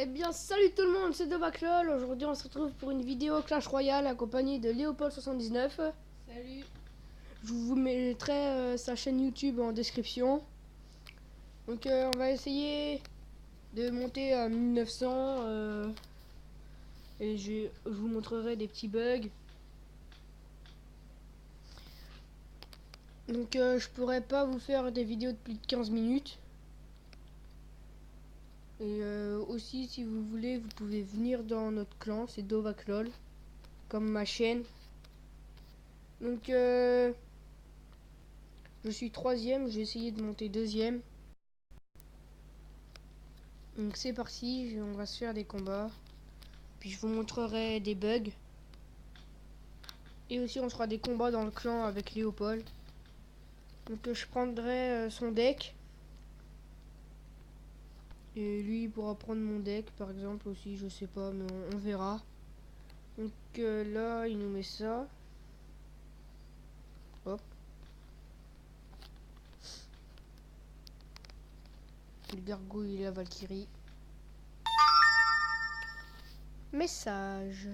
Eh bien, salut tout le monde, c'est Dovaclol. Aujourd'hui, on se retrouve pour une vidéo Clash Royale accompagnée de Léopold79. Salut. Je vous mettrai sa chaîne YouTube en description. Donc, on va essayer de monter à 1900 et je vous montrerai des petits bugs. Donc, je pourrais pas vous faire des vidéos de plus de 15 minutes. Et aussi, si vous voulez, vous pouvez venir dans notre clan, c'est Dovaclol, comme ma chaîne. Donc, je suis troisième, j'ai essayé de monter deuxième. Donc c'est parti, on va se faire des combats. Puis je vous montrerai des bugs. Et aussi on fera des combats dans le clan avec Léopold. Donc je prendrai son deck. Et lui il pourra prendre mon deck par exemple aussi, je sais pas, mais on verra. Donc là il nous met ça. Hop. Le gargouille et la Valkyrie. Message.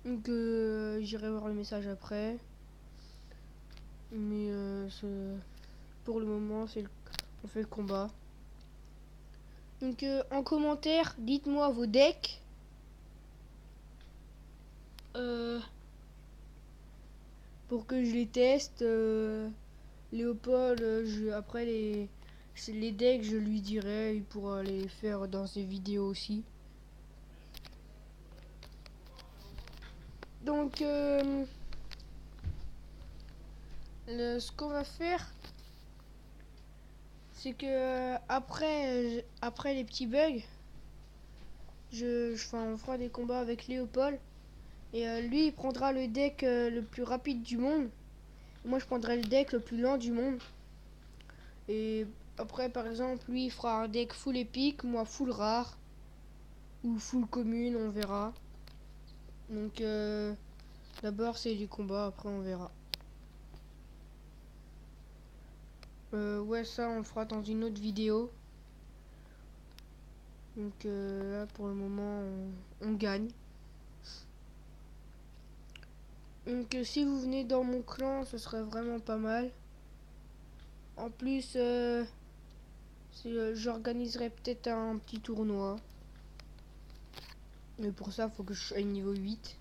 Donc j'irai voir le message après. Mais pour le moment on fait le combat. Donc en commentaire, dites-moi vos decks. Pour que je les teste. Léopold, après les decks, je lui dirai, il pourra les faire dans ses vidéos aussi. Donc, ce qu'on va faire, c'est que après les petits bugs, on fera des combats avec Léopold. Et lui, il prendra le deck le plus rapide du monde. Moi, je prendrai le deck le plus lent du monde. Et après, par exemple, lui, il fera un deck full épique, moi full rare. Ou full commune, on verra. Donc, d'abord, c'est du combat, après, on verra. Ouais, ça, on le fera dans une autre vidéo. Donc, là, pour le moment, on gagne. Donc, si vous venez dans mon clan, ce serait vraiment pas mal. En plus, j'organiserai peut-être un petit tournoi. Mais pour ça, il faut que je sois niveau 8.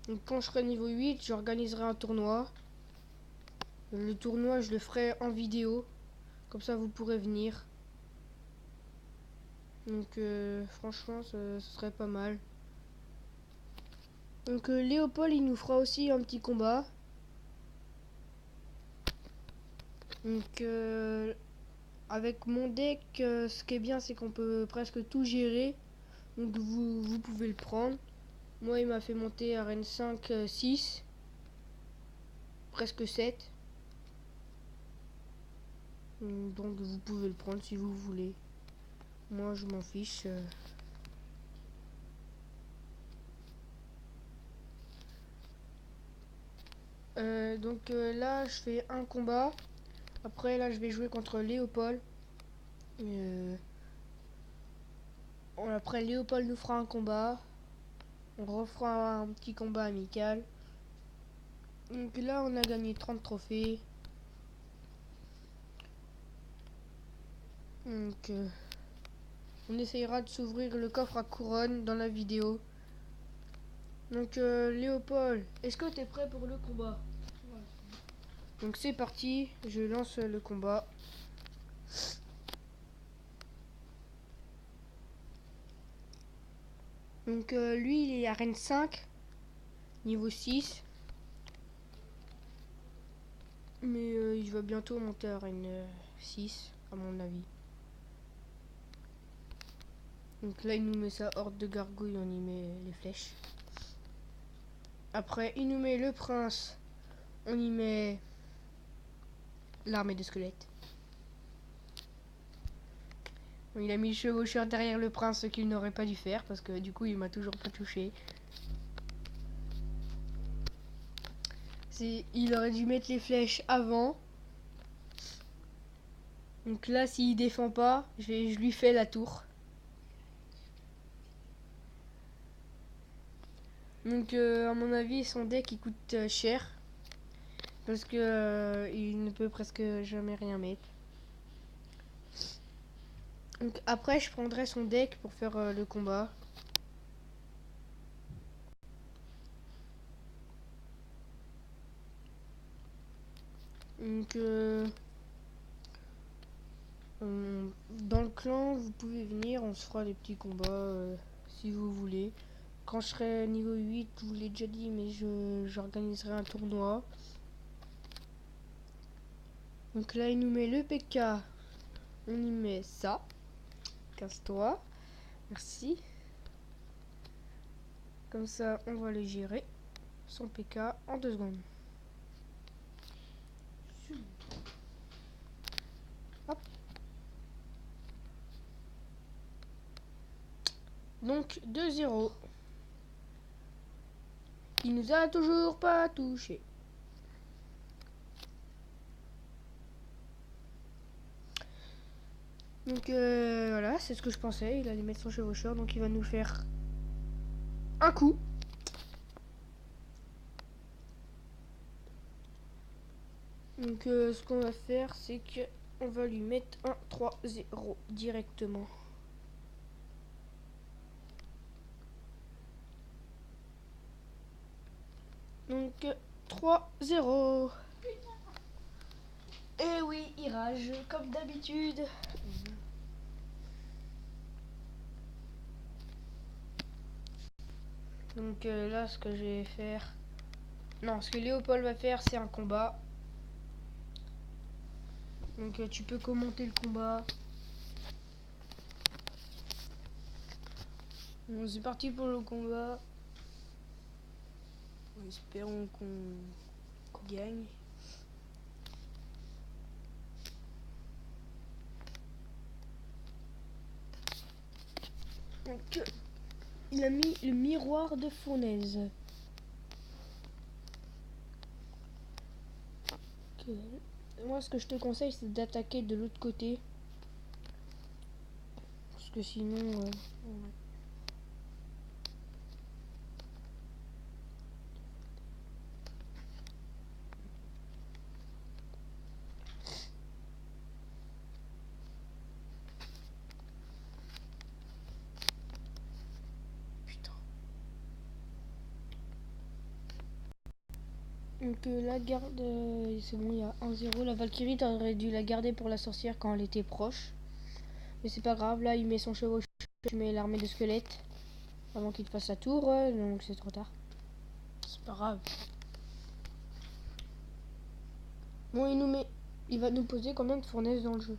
Donc, quand je serai niveau 8, j'organiserai un tournoi. Le tournoi, je le ferai en vidéo. Comme ça, vous pourrez venir. Donc, franchement, ce serait pas mal. Donc, Léopold, il nous fera aussi un petit combat. Donc, avec mon deck, ce qui est bien, c'est qu'on peut presque tout gérer. Donc, vous pouvez le prendre. Moi, il m'a fait monter à Rennes 5, 6. Presque 7. Donc, vous pouvez le prendre si vous voulez. Moi, je m'en fiche. Donc, là, je fais un combat. Après, là, je vais jouer contre Léopold. Après, Léopold nous fera un combat. On refera un petit combat amical. Donc là, on a gagné 30 trophées. Donc, on essayera de s'ouvrir le coffre à couronne dans la vidéo. Donc, Léopold, est-ce que tu es prêt pour le combat? Ouais. Donc, c'est parti. Je lance le combat. Donc, lui, il est à Rennes 5. Niveau 6. Mais il va bientôt monter à Rennes 6, à mon avis. Donc là, il nous met sa horde de gargouilles, on y met les flèches. Après, il nous met le prince, on y met l'armée de squelettes. Bon, il a mis le chevaucheur derrière le prince, ce qu'il n'aurait pas dû faire, parce que du coup, il m'a toujours pas touché. Il aurait dû mettre les flèches avant. Donc là, s'il défend pas, je lui fais la tour. Donc à mon avis, son deck il coûte cher. Parce que il ne peut presque jamais rien mettre. Donc après, je prendrai son deck pour faire le combat. Donc dans le clan, vous pouvez venir, on se fera des petits combats si vous voulez. Quand je serai niveau 8, je vous l'ai déjà dit, mais j'organiserai un tournoi. Donc là, il nous met le PK. On y met ça. Casse-toi. Merci. Comme ça, on va le gérer. Son PK en 2 secondes. Hop. Donc 2-0. Il nous a toujours pas touché. Donc voilà, c'est ce que je pensais. Il allait mettre son chevaucheur, donc il va nous faire un coup. Donc ce qu'on va faire, c'est que on va lui mettre un 3-0 directement. Donc 3-0. Et oui, il rage comme d'habitude. Donc là, ce que je vais faire... Non, ce que Léopold va faire, c'est un combat. Donc tu peux commenter le combat. Bon, c'est parti pour le combat. Espérons qu'on gagne. Donc il a mis le miroir de fournaise. Moi, ce que je te conseille, c'est d'attaquer de l'autre côté. Parce que sinon... Putain. Donc la garde... c'est bon, il y a 1-0. La Valkyrie, t'aurais dû la garder pour la sorcière quand elle était proche. Mais c'est pas grave, là, il met son chevaucheur. Tu mets l'armée de squelettes. Avant qu'il te fasse sa tour, donc c'est trop tard. C'est pas grave. Bon, il va nous poser combien de fournaises dans le jeu?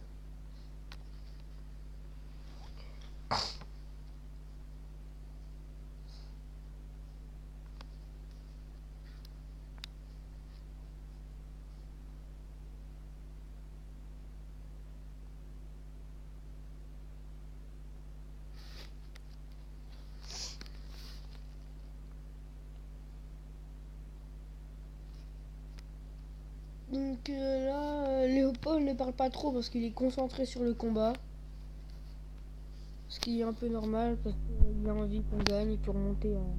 Donc là, Léopold ne parle pas trop parce qu'il est concentré sur le combat. Ce qui est un peu normal parce qu'il a envie qu'on gagne et pour monter en...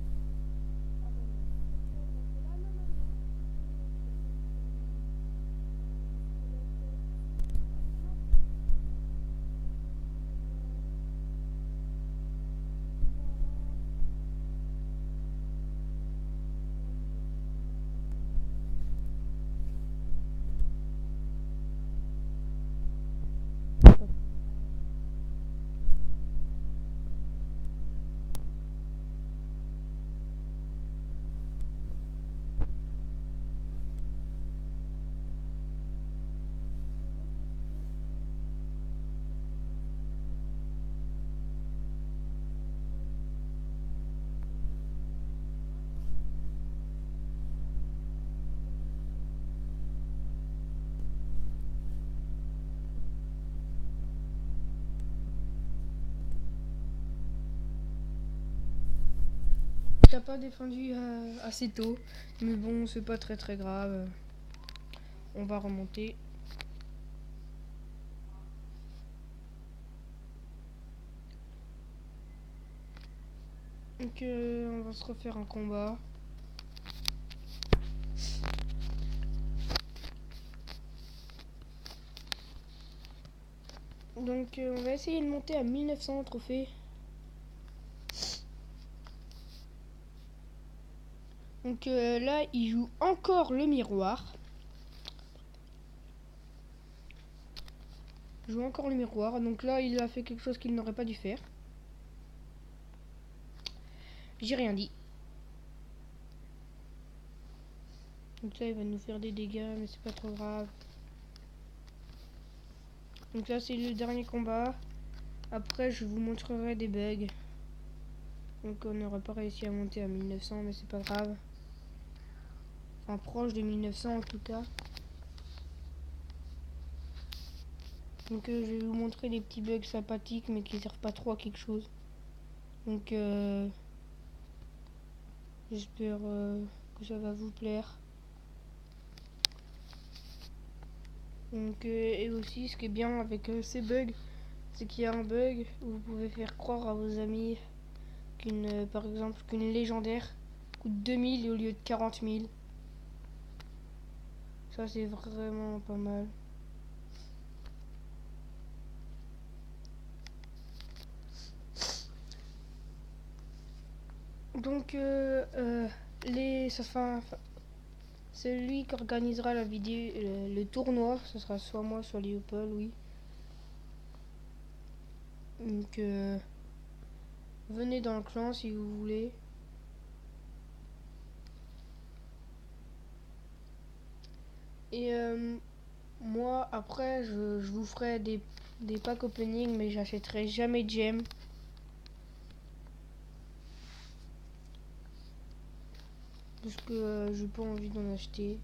T'as pas défendu assez tôt, mais bon, c'est pas très grave. On va remonter. Donc on va se refaire un combat. Donc on va essayer de monter à 1900 trophées. Donc là il joue encore le miroir. Il joue encore le miroir. Donc là il a fait quelque chose qu'il n'aurait pas dû faire. J'ai rien dit. Donc là il va nous faire des dégâts mais c'est pas trop grave. Donc là c'est le dernier combat. Après je vous montrerai des bugs. Donc on n'aurait pas réussi à monter à 1900 mais c'est pas grave. Enfin proche de 1900 en tout cas. Donc je vais vous montrer des petits bugs sympathiques mais qui servent pas trop à quelque chose. Donc j'espère que ça va vous plaire. Donc et aussi ce qui est bien avec ces bugs, c'est qu'il y a un bug où vous pouvez faire croire à vos amis qu'une par exemple qu'une légendaire coûte 2000 au lieu de 40 000. Ça c'est vraiment pas mal. Donc celui qui organisera la vidéo, le tournoi, ce sera soit moi, soit Léopold, oui. Donc venez dans le clan si vous voulez. Et moi après je vous ferai des packs opening mais j'achèterai jamais de gemmes. Parce que j'ai pas envie d'en acheter.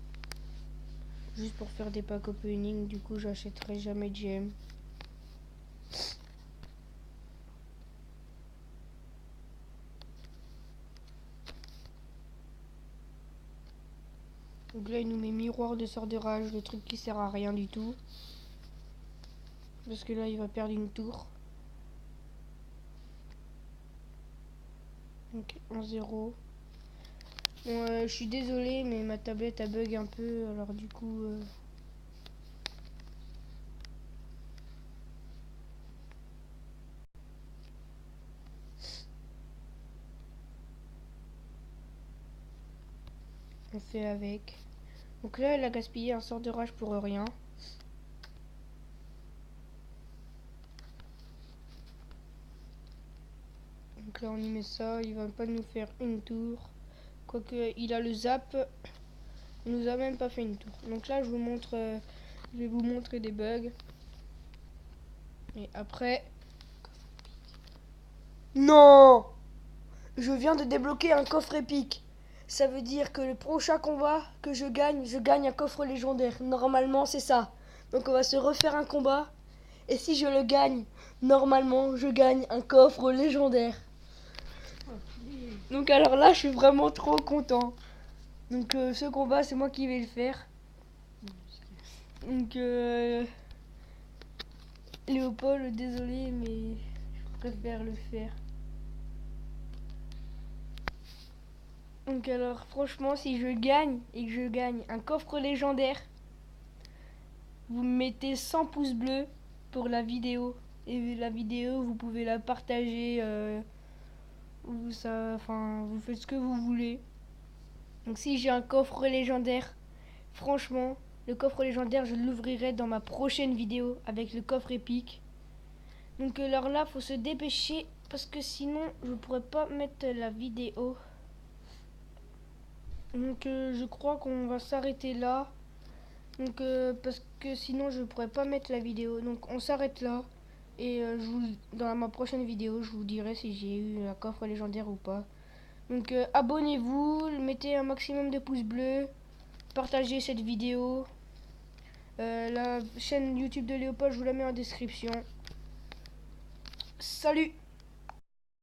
Juste pour faire des packs opening, du coup j'achèterai jamais de gemmes. Donc là il nous met miroir de sort de rage, le truc qui sert à rien du tout. Parce que là il va perdre une tour. Donc 1-0. Bon, je suis désolé mais ma tablette a bug un peu, alors du coup on fait avec. Donc là elle a gaspillé un sort de rage pour rien. Donc là on y met ça, il va pas nous faire une tour. Quoique il a le zap, il nous a même pas fait une tour. Donc là je vous montre, je vais vous montrer des bugs. Et après... Non! Je viens de débloquer un coffre épique. Ça veut dire que le prochain combat que je gagne un coffre légendaire. Normalement c'est ça. Donc on va se refaire un combat. Et si je le gagne, normalement je gagne un coffre légendaire. Donc alors là je suis vraiment trop content. Donc ce combat c'est moi qui vais le faire. Donc Léopold, désolé mais je préfère le faire. Donc alors franchement si je gagne et que je gagne un coffre légendaire, vous me mettez 100 pouces bleus pour la vidéo. Et la vidéo vous pouvez la partager, vous faites ce que vous voulez. Donc si j'ai un coffre légendaire, franchement, le coffre légendaire je l'ouvrirai dans ma prochaine vidéo avec le coffre épique. Donc alors là faut se dépêcher parce que sinon je pourrais pas mettre la vidéo. Donc je crois qu'on va s'arrêter là. Donc parce que sinon je pourrais pas mettre la vidéo. Donc on s'arrête là. Et dans ma prochaine vidéo je vous dirai si j'ai eu un coffre légendaire ou pas. Donc abonnez-vous, mettez un maximum de pouces bleus, partagez cette vidéo. La chaîne YouTube de Léopold je vous la mets en description. Salut!